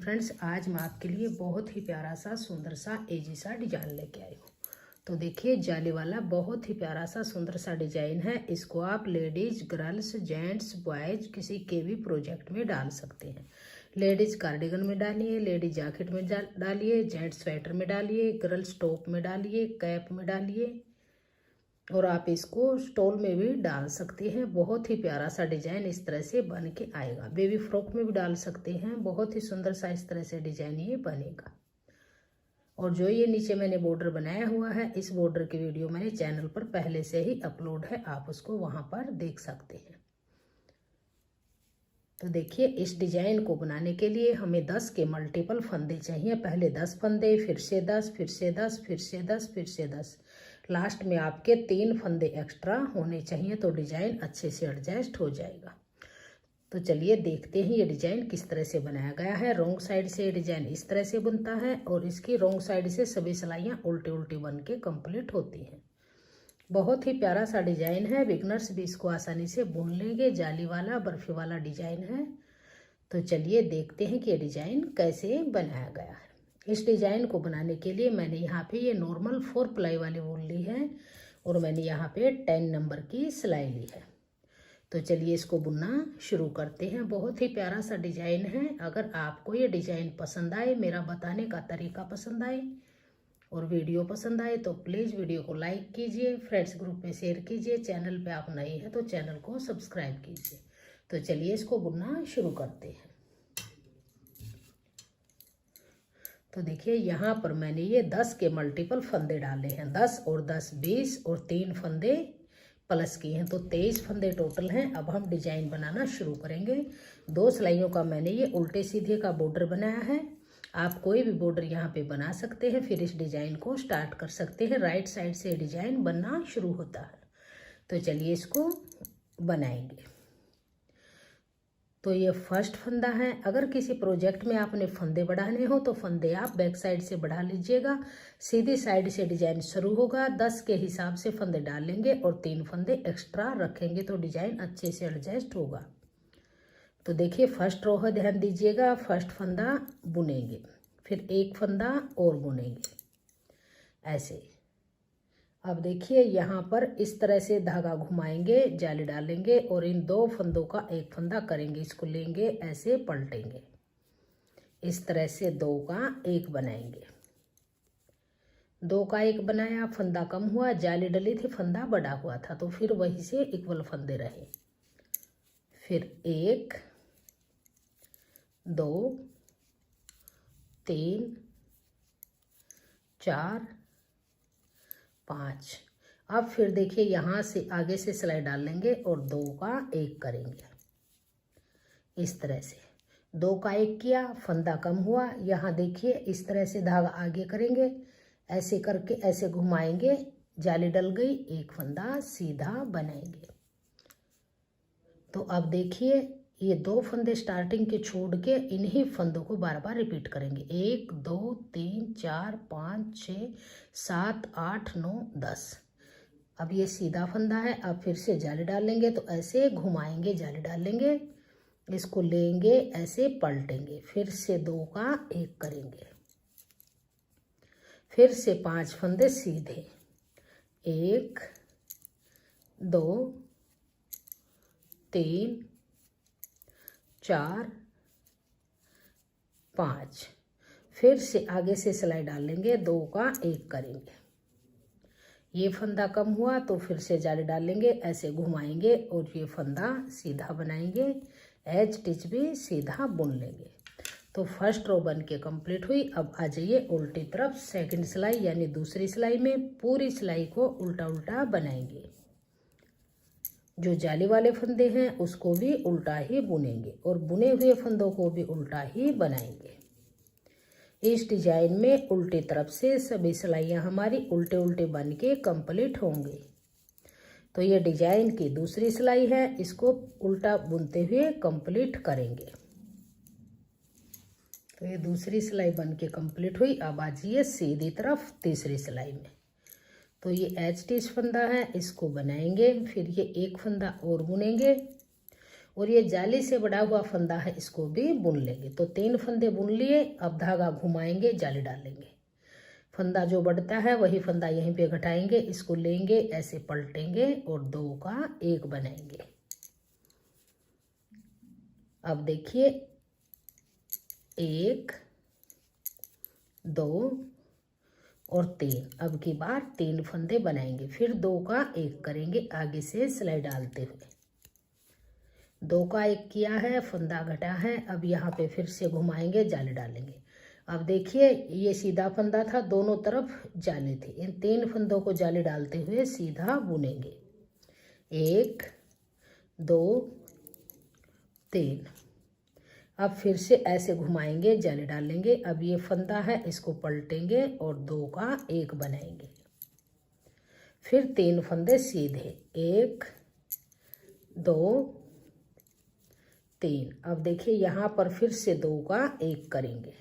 Friends, आज मैं आपके लिए बहुत ही प्यारा सा सुंदर सा एजी सा डिजाइन लेके आई हूँ। तो देखिए, जाली वाला बहुत ही प्यारा सा सुंदर सा डिजाइन है। इसको आप लेडीज, गर्ल्स, जेंट्स, बॉयज किसी के भी प्रोजेक्ट में डाल सकते हैं। लेडीज कार्डिगन में डालिए, लेडीज जैकेट में डालिए, जेंट्स स्वेटर में डालिए, गर्ल्स टॉप में डालिए, कैप में डालिए, और आप इसको स्टोल में भी डाल सकते हैं। बहुत ही प्यारा सा डिजाइन इस तरह से बन के आएगा। बेबी फ्रॉक में भी डाल सकते हैं। बहुत ही सुंदर सा इस तरह से डिजाइन ये बनेगा। और जो ये नीचे मैंने बॉर्डर बनाया हुआ है, इस बॉर्डर की वीडियो मैंने चैनल पर पहले से ही अपलोड है, आप उसको वहां पर देख सकते हैं। तो देखिए, इस डिजाइन को बनाने के लिए हमें 10 के मल्टीपल फंदे चाहिए। पहले 10 फंदे, फिर से 10, फिर से 10, फिर से 10, फिर से 10। लास्ट में आपके 3 फंदे एक्स्ट्रा होने चाहिए, तो डिजाइन अच्छे से एडजस्ट हो जाएगा। तो चलिए देखते हैं ये डिजाइन किस तरह से बनाया गया है। रोंग साइड से डिजाइन इस तरह से बनता है और इसकी रोंग साइड से सभी सिलाइयाँ उल्टी उल्टी बन के कंप्लीट होती हैं। बहुत ही प्यारा सा डिजाइन है। बिगनर्स भी इसको आसानी से बुन लेंगे। जाली वाला बर्फी वाला डिजाइन है। तो चलिए देखते हैं कि ये डिजाइन कैसे बनाया गया है। इस डिजाइन को बनाने के लिए मैंने यहाँ पे ये नॉर्मल 4 प्लाई वाली वूल ली है और मैंने यहाँ पे 10 नंबर की सिलाई ली है। तो चलिए इसको बुनना शुरू करते हैं। बहुत ही प्यारा सा डिजाइन है। अगर आपको ये डिजाइन पसंद आए, मेरा बताने का तरीका पसंद आए और वीडियो पसंद आए तो प्लीज़ वीडियो को लाइक कीजिए, फ्रेंड्स ग्रुप में शेयर कीजिए। चैनल पे आप नए हैं तो चैनल को सब्सक्राइब कीजिए। तो चलिए इसको बुनना शुरू करते हैं। तो देखिए, यहाँ पर मैंने ये 10 के मल्टीपल फंदे डाले हैं। 10 और 10 20 और 3 फंदे प्लस किए हैं, तो 23 फंदे टोटल हैं। अब हम डिजाइन बनाना शुरू करेंगे। 2 सिलाइयों का मैंने ये उल्टे सीधे का बॉर्डर बनाया है। आप कोई भी बॉर्डर यहाँ पे बना सकते हैं, फिर इस डिजाइन को स्टार्ट कर सकते हैं। राइट साइड से डिजाइन बनना शुरू होता है। तो चलिए इसको बनाएंगे। तो ये फर्स्ट फंदा है। अगर किसी प्रोजेक्ट में आपने फंदे बढ़ाने हो तो फंदे आप बैक साइड से बढ़ा लीजिएगा। सीधी साइड से डिजाइन शुरू होगा। 10 के हिसाब से फंदे डाल लेंगे और 3 फंदे एक्स्ट्रा रखेंगे तो डिजाइन अच्छे से एडजस्ट होगा। तो देखिए, फर्स्ट रो है, ध्यान दीजिएगा। फर्स्ट फंदा बुनेंगे, फिर एक फंदा और बुनेंगे ऐसे। अब देखिए, यहाँ पर इस तरह से धागा घुमाएंगे, जाली डालेंगे और इन 2 फंदों का एक फंदा करेंगे। इसको लेंगे, ऐसे पलटेंगे, इस तरह से 2 का 1 बनाएंगे। 2 का 1 बनाया, फंदा कम हुआ, जाली डली थी, फंदा बड़ा हुआ था, तो फिर वहीं से इक्वल फंदे रहे। फिर 1 2 3 4 5। अब फिर देखिए, यहाँ से आगे से सिलाई डाल लेंगे और 2 का 1 करेंगे इस तरह से। 2 का 1 किया, फंदा कम हुआ। यहाँ देखिए, इस तरह से धागा आगे करेंगे, ऐसे करके ऐसे घुमाएंगे, जाली डल गई, एक फंदा सीधा बनाएंगे। तो अब देखिए, ये 2 फंदे स्टार्टिंग के छोड़ के इन्हीं फंदों को बार बार रिपीट करेंगे। 1 2 3 4 5 6 7 8 9 10। अब ये सीधा फंदा है। अब फिर से जाली डालेंगे, तो ऐसे घुमाएंगे, जाली डालेंगे, इसको लेंगे, ऐसे पलटेंगे, फिर से 2 का 1 करेंगे, फिर से 5 फंदे सीधे। 1 2 3 4 5। फिर से आगे से सिलाई डालेंगे, 2 का 1 करेंगे। ये फंदा कम हुआ तो फिर से जाली डालेंगे, ऐसे घुमाएंगे और ये फंदा सीधा बनाएंगे, एज स्टिच भी सीधा बुन लेंगे। तो फर्स्ट रो बन के कंप्लीट हुई। अब आ जाइए उल्टी तरफ, सेकंड सिलाई यानी दूसरी सिलाई में पूरी सिलाई को उल्टा उल्टा बनाएंगे। जो जाली वाले फंदे हैं उसको भी उल्टा ही बुनेंगे और बुने हुए फंदों को भी उल्टा ही बनाएंगे। इस डिजाइन में उल्टी तरफ से सभी सिलाइयाँ हमारी उल्टे उल्टे बन के कंप्लीट होंगी। तो ये डिजाइन की दूसरी सिलाई है, इसको उल्टा बुनते हुए कंप्लीट करेंगे। तो ये दूसरी सिलाई बन के कंप्लीट हुई। अब आ जाइए सीधी तरफ तीसरी सिलाई में। तो ये एच स्टिच फंदा है, इसको बनाएंगे, फिर ये एक फंदा और बुनेंगे और ये जाली से बड़ा हुआ फंदा है, इसको भी बुन लेंगे। तो 3 फंदे बुन लिए। अब धागा घुमाएंगे, जाली डालेंगे। फंदा जो बढ़ता है वही फंदा यहीं पे घटाएंगे, इसको लेंगे, ऐसे पलटेंगे और 2 का 1 बनाएंगे। अब देखिए 1 2 और 3। अब की बार 3 फंदे बनाएंगे, फिर 2 का 1 करेंगे आगे से सिलाई डालते हुए। 2 का 1 किया है, फंदा घटा है। अब यहाँ पे फिर से घुमाएंगे, जाली डालेंगे। अब देखिए ये सीधा फंदा था, दोनों तरफ जाली थी। इन 3 फंदों को जाली डालते हुए सीधा बुनेंगे। 1 2 3। अब फिर से ऐसे घुमाएंगे, जाली डालेंगे। अब ये फंदा है, इसको पलटेंगे और 2 का 1 बनाएंगे। फिर 3 फंदे सीधे, 1 2 3। अब देखिए यहाँ पर फिर से 2 का 1 करेंगे,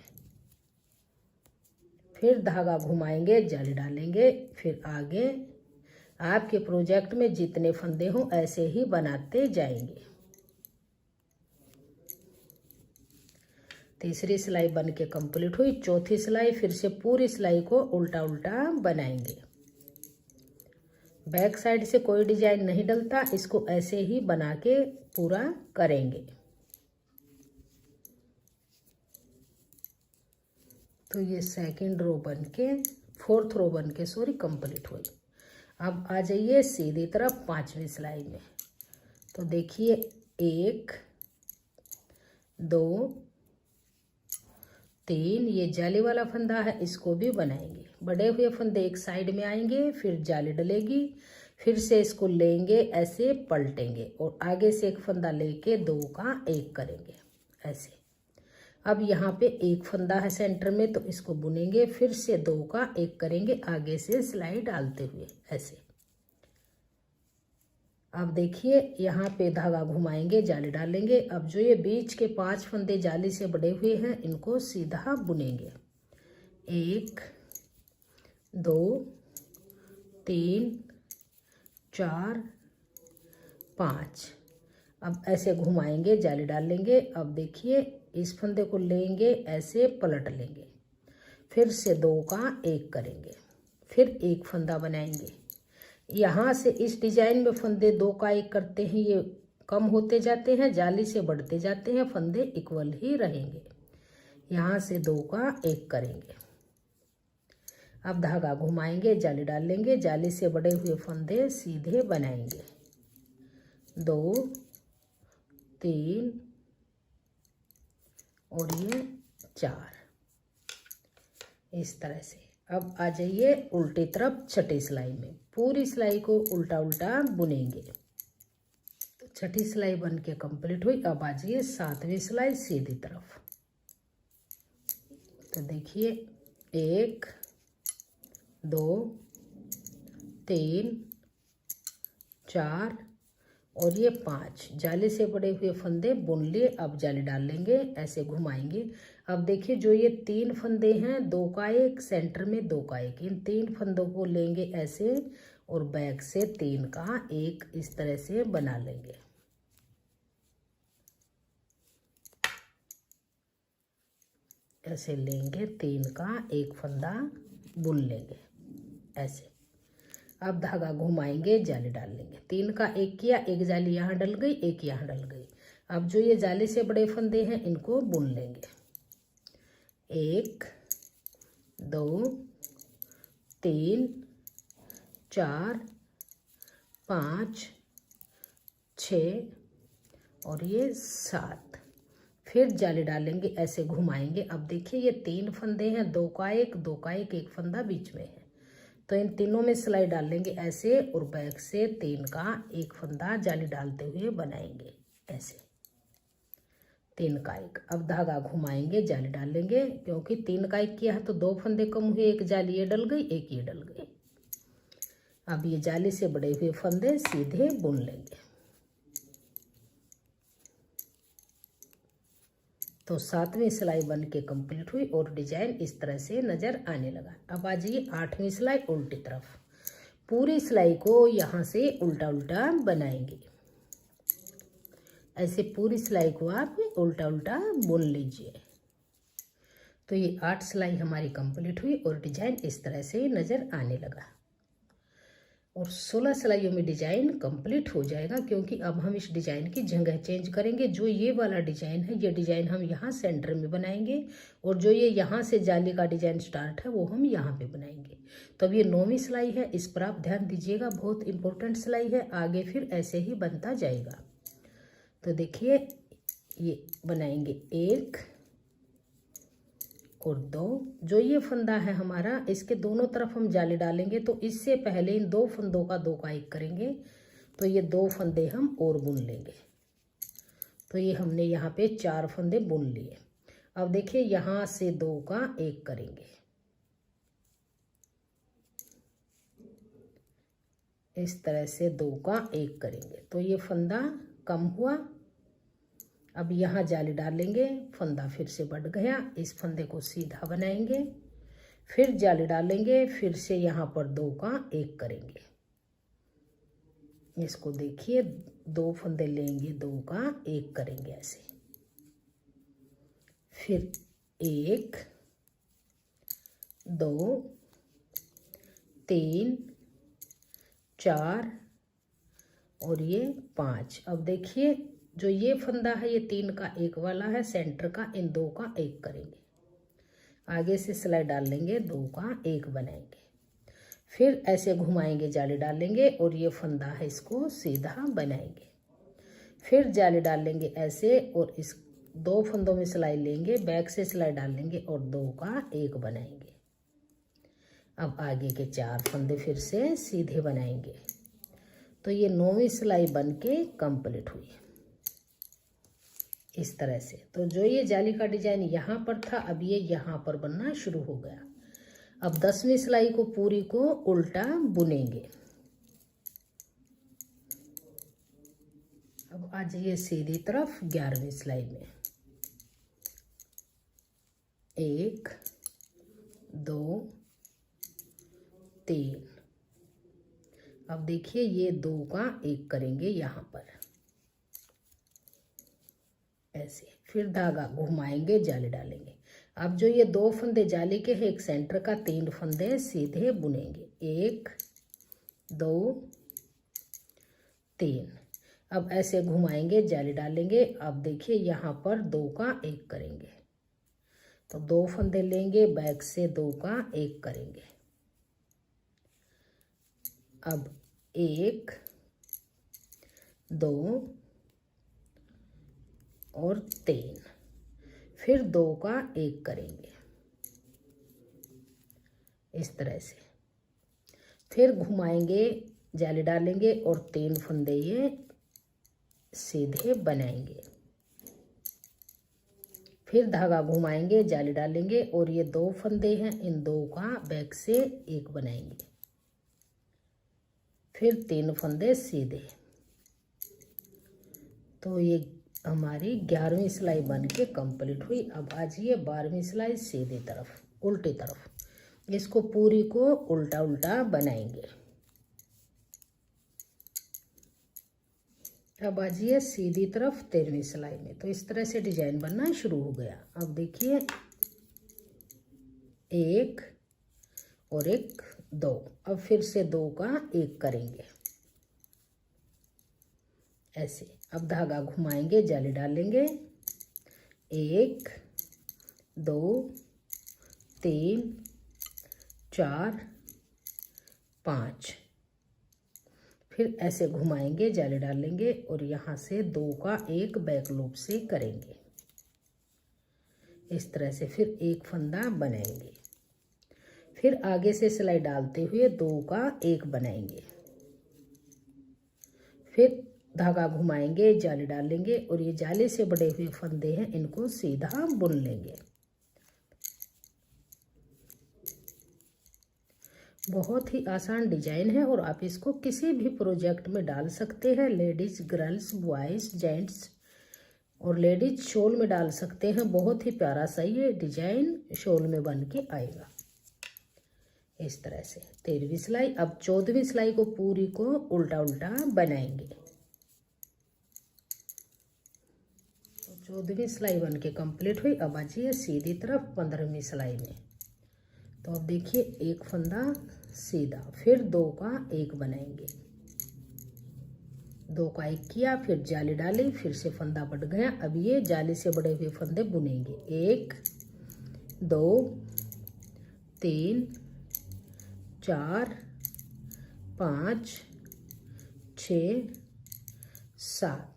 फिर धागा घुमाएंगे, जाली डालेंगे। फिर आगे आपके प्रोजेक्ट में जितने फंदे हों ऐसे ही बनाते जाएंगे। तीसरी सिलाई बन के कंप्लीट हुई। चौथी सिलाई फिर से पूरी सिलाई को उल्टा उल्टा बनाएंगे। बैक साइड से कोई डिजाइन नहीं डलता, इसको ऐसे ही बना के पूरा करेंगे। तो ये सेकंड रो बन के, फोर्थ रो बन के सॉरी कंप्लीट हुई। अब आ जाइए सीधी तरफ 5वीं सिलाई में। तो देखिए 1 2 3। ये जाली वाला फंदा है, इसको भी बनाएंगे। बड़े हुए फंदे एक साइड में आएंगे, फिर जाली डलेगी, फिर से इसको लेंगे, ऐसे पलटेंगे और आगे से एक फंदा लेके 2 का 1 करेंगे ऐसे। अब यहाँ पे एक फंदा है सेंटर में, तो इसको बुनेंगे, फिर से 2 का 1 करेंगे आगे से सिलाई डालते हुए ऐसे। अब देखिए यहाँ पे धागा घुमाएंगे, जाली डालेंगे। अब जो ये बीच के 5 फंदे जाली से बड़े हुए हैं, इनको सीधा बुनेंगे। 1 2 3 4 5। अब ऐसे घुमाएंगे, जाली डालेंगे। अब देखिए इस फंदे को लेंगे, ऐसे पलट लेंगे, फिर से 2 का 1 करेंगे, फिर एक फंदा बनाएंगे। यहाँ से इस डिजाइन में फंदे 2 का 1 करते हैं, ये कम होते जाते हैं, जाली से बढ़ते जाते हैं, फंदे इक्वल ही रहेंगे। यहाँ से 2 का 1 करेंगे। अब धागा घुमाएंगे, जाली डालेंगे, जाली से बड़े हुए फंदे सीधे बनाएंगे। 2 3 और ये 4 इस तरह से। अब आ जाइए उल्टी तरफ छठी सिलाई में। पूरी सिलाई को उल्टा उल्टा बुनेंगे। तो छठी सिलाई बन के कंप्लीट हुई। अब आ जाइए 7वीं सिलाई सीधी तरफ। तो देखिए 1 2 3 4 और ये 5 जाली से बड़े हुए फंदे बुन लिए। अब जाली डाल लेंगे, ऐसे घुमाएंगे। अब देखिए जो ये 3 फंदे हैं, 2 का 1 सेंटर में 2 का 1, इन 3 फंदों को लेंगे ऐसे और बैक से 3 का 1 इस तरह से बना लेंगे। ऐसे लेंगे, 3 का 1 फंदा बुन लेंगे ऐसे। अब धागा घुमाएंगे, जाली डाल लेंगे। 3 का 1 किया, एक जाली यहाँ डल गई, एक यहाँ डल गई। अब जो ये जाली से बड़े फंदे हैं, इनको बुन लेंगे। 1 2 3 4 5 6 और ये 7। फिर जाली डालेंगे, ऐसे घुमाएंगे। अब देखिए ये 3 फंदे हैं, 2 का 1 2 का 1, एक फंदा बीच में है। तो इन तीनों में सिलाई डाल लेंगे ऐसे और बैक से 3 का 1 फंदा जाली डालते हुए बनाएंगे ऐसे। 3 का 1। अब धागा घुमाएंगे, जाली डाल लेंगे। क्योंकि 3 का 1 किया है तो 2 फंदे कम हुए, एक जाली ये डल गई, एक ये डल गई। अब ये जाली से बड़े हुए फंदे सीधे बुन लेंगे। तो 7वीं सिलाई बन के कंप्लीट हुई और डिजाइन इस तरह से नजर आने लगा। अब आ जाइए 8वीं सिलाई उल्टी तरफ। पूरी सिलाई को यहाँ से उल्टा उल्टा बनाएंगे। ऐसे पूरी सिलाई को आप उल्टा उल्टा बुन लीजिए। तो ये 8 सिलाई हमारी कंप्लीट हुई और डिजाइन इस तरह से नज़र आने लगा। और 16 सिलाइयों में डिजाइन कंप्लीट हो जाएगा, क्योंकि अब हम इस डिजाइन की जगह चेंज करेंगे। जो ये वाला डिजाइन है, ये डिजाइन हम यहाँ सेंटर में बनाएंगे, और जो ये यहाँ से जाली का डिजाइन स्टार्ट है वो हम यहाँ पे बनाएंगे। तो अब ये 9वीं सिलाई है, इस पर आप ध्यान दीजिएगा, बहुत इंपॉर्टेंट सिलाई है। आगे फिर ऐसे ही बनता जाएगा। तो देखिए ये बनाएंगे 1 और 2। जो ये फंदा है हमारा, इसके दोनों तरफ हम जाली डालेंगे, तो इससे पहले इन 2 फंदों का 2 का 1 करेंगे। तो ये 2 फंदे हम और बुन लेंगे। तो ये हमने यहाँ पे 4 फंदे बुन लिए। अब देखिए यहाँ से 2 का 1 करेंगे, इस तरह से 2 का 1 करेंगे। तो ये फंदा कम हुआ। अब यहाँ जाली डालेंगे, फंदा फिर से बढ़ गया, इस फंदे को सीधा बनाएंगे, फिर जाली डालेंगे, फिर से यहाँ पर 2 का 1 करेंगे। इसको देखिए 2 फंदे लेंगे, 2 का 1 करेंगे ऐसे, फिर 1 2 3 4 और ये 5। अब देखिए जो ये फंदा है ये 3 का 1 वाला है, सेंटर का, इन 2 का 1 करेंगे, आगे से सिलाई डाल लेंगे, 2 का 1 बनाएंगे, फिर ऐसे घुमाएंगे, जाली डालेंगे, और ये फंदा है इसको सीधा बनाएंगे, फिर जाली डाल लेंगे ऐसे, और इस 2 फंदों में सिलाई लेंगे, बैक से सिलाई डाल लेंगे और 2 का 1 बनाएंगे। अब आगे के 4 फंदे फिर से सीधे बनाएंगे। तो ये 9वीं सिलाई बन के कंप्लीट हुई इस तरह से। तो जो ये जाली का डिजाइन यहाँ पर था, अब ये यहाँ पर बनना शुरू हो गया। अब 10वीं सिलाई को पूरी को उल्टा बुनेंगे। अब आ जाइए सीधी तरफ 11वीं सिलाई में, 1 2 3। अब देखिए ये 2 का 1 करेंगे यहाँ पर ऐसे, फिर धागा घुमाएंगे, जाली डालेंगे। अब जो ये 2 फंदे जाली के हैं, एक सेंटर का, 3 फंदे सीधे बुनेंगे, 1 2 3। अब ऐसे घुमाएंगे, जाली डालेंगे। अब देखिए यहाँ पर 2 का 1 करेंगे, तो 2 फंदे लेंगे, बैक से 2 का 1 करेंगे। अब 1 2 और 3, फिर 2 का 1 करेंगे इस तरह से, फिर घुमाएंगे, जाली डालेंगे और 3 फंदे ये सीधे बनाएंगे, फिर धागा घुमाएंगे, जाली डालेंगे, और ये 2 फंदे हैं, इन 2 का बैक से 1 बनाएंगे, फिर 3 फंदे सीधे। तो ये हमारी 11वीं सिलाई बन के कंप्लीट हुई। अब आ जाइए 12वीं सिलाई सीधी तरफ, उल्टी तरफ, इसको पूरी को उल्टा उल्टा बनाएंगे। अब आ जाइए सीधी तरफ 13वीं सिलाई में। तो इस तरह से डिजाइन बनना शुरू हो गया। अब देखिए 1 और 1 2, अब फिर से 2 का 1 करेंगे ऐसे। अब धागा घुमाएंगे, जाली डालेंगे, 1 2 3 4 5, फिर ऐसे घुमाएंगे, जाली डालेंगे, और यहाँ से 2 का 1 बैक लूप से करेंगे इस तरह से, फिर 1 फंदा बनाएंगे, फिर आगे से सिलाई डालते हुए 2 का 1 बनाएंगे, फिर धागा घुमाएंगे, जाली डालेंगे, और ये जाली से बड़े हुए फंदे हैं, इनको सीधा बुन लेंगे। बहुत ही आसान डिजाइन है और आप इसको किसी भी प्रोजेक्ट में डाल सकते हैं। लेडीज, गर्ल्स, बॉयज, जेंट्स और लेडीज शॉल में डाल सकते हैं। बहुत ही प्यारा सा ये डिजाइन शॉल में बन के आएगा इस तरह से। 13वीं सिलाई। अब 14वीं सिलाई को पूरी को उल्टा उल्टा बनाएंगे। 14वीं सिलाई बन के कंप्लीट हुई। अब आ जाइए सीधी तरफ 15वीं सिलाई में। तो अब देखिए एक फंदा सीधा, फिर 2 का 1 बनाएंगे, 2 का 1 किया, फिर जाली डाली, फिर से फंदा बढ़ गया। अब ये जाली से बड़े हुए फंदे बुनेंगे। 1 2 3 4 5 6 7।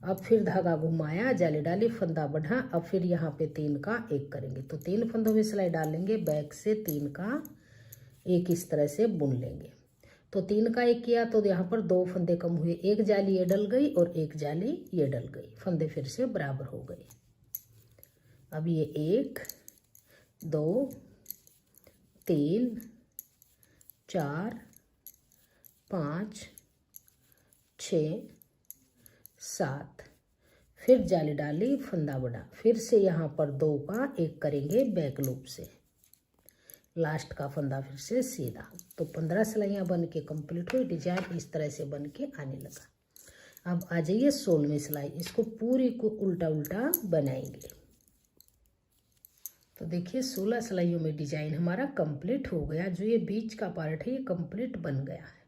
अब फिर धागा घुमाया, जाली डाली, फंदा बढ़ा। अब फिर यहाँ पे 3 का 1 करेंगे। तो 3 फंदों में सिलाई डालेंगे, बैक से 3 का 1 इस तरह से बुन लेंगे। तो 3 का 1 किया तो यहाँ पर 2 फंदे कम हुए, 1 जाली ये डल गई और 1 जाली ये डल गई, फंदे फिर से बराबर हो गए। अब ये 1 2 3 4 5 6 7। फिर जाली डाली, फंदा बढ़ा, फिर से यहाँ पर 2 का 1 करेंगे बैक लूप से, लास्ट का फंदा फिर से सीधा। तो 15 सिलाइयाँ बन के कंप्लीट हुई। डिजाइन इस तरह से बन के आने लगा। अब आ जाइए 16वीं सिलाई, इसको पूरी को उल्टा उल्टा बनाएंगे। तो देखिए 16 सिलाइयों में डिजाइन हमारा कंप्लीट हो गया। जो ये बीच का पार्ट है ये कंप्लीट बन गया है।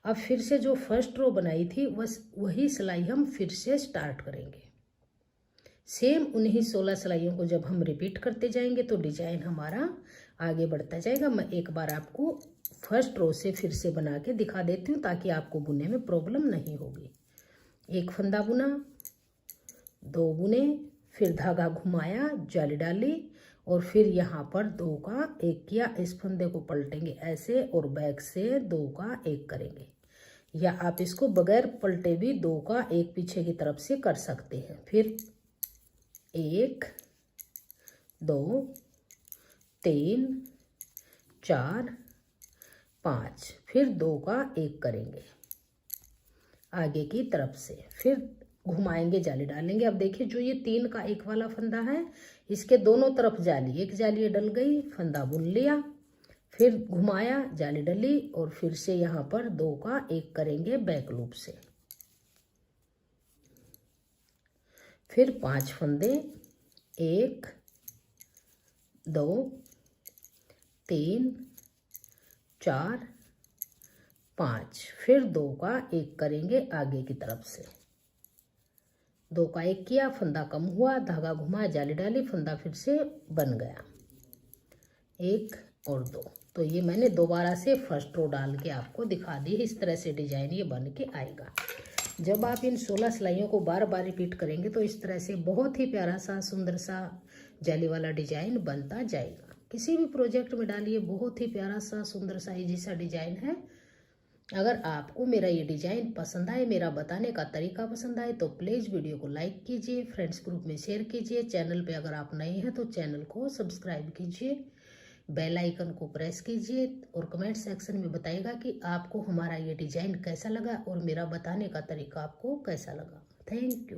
अब फिर से जो फर्स्ट रो बनाई थी बस वही सिलाई हम फिर से स्टार्ट करेंगे। सेम उन्हीं 16 सिलाइयों को जब हम रिपीट करते जाएंगे तो डिजाइन हमारा आगे बढ़ता जाएगा। मैं एक बार आपको फर्स्ट रो से फिर से बना के दिखा देती हूँ ताकि आपको बुनने में प्रॉब्लम नहीं होगी। एक फंदा बुना, 2 बुने, फिर धागा घुमाया, जाली डाली और फिर यहाँ पर 2 का 1 किया। इस फंदे को पलटेंगे ऐसे और बैक से 2 का 1 करेंगे, या आप इसको बगैर पलटे भी 2 का 1 पीछे की तरफ से कर सकते हैं। फिर 1 2 3 4 5, फिर 2 का 1 करेंगे आगे की तरफ से, फिर घुमाएंगे, जाली डालेंगे। अब देखिए जो ये 3 का 1 वाला फंदा है इसके दोनों तरफ जाली, एक जाली ये डल गई, फंदा बुन लिया, फिर घुमाया, जाली डली और फिर से यहाँ पर 2 का 1 करेंगे बैक लूप से। फिर 5 फंदे, 1 2 3 4 5, फिर 2 का 1 करेंगे आगे की तरफ से। 2 का 1 किया, फंदा कम हुआ, धागा घुमाया, जाली डाली, फंदा फिर से बन गया 1 और 2। तो ये मैंने दोबारा से फर्स्ट रो डाल के आपको दिखा दी। इस तरह से डिजाइन ये बन के आएगा। जब आप इन 16 सिलाइयों को बार बार रिपीट करेंगे तो इस तरह से बहुत ही प्यारा सा सुंदर सा जाली वाला डिजाइन बनता जाएगा। किसी भी प्रोजेक्ट में डालिए, बहुत ही प्यारा सा सुंदर सा इजी सा डिजाइन है। अगर आपको मेरा ये डिजाइन पसंद आए, मेरा बताने का तरीका पसंद आए तो प्लीज़ वीडियो को लाइक कीजिए, फ्रेंड्स ग्रुप में शेयर कीजिए। चैनल पे अगर आप नए हैं तो चैनल को सब्सक्राइब कीजिए, बेल आइकन को प्रेस कीजिए और कमेंट सेक्शन में बताइएगा कि आपको हमारा ये डिजाइन कैसा लगा और मेरा बताने का तरीका आपको कैसा लगा। Thank you.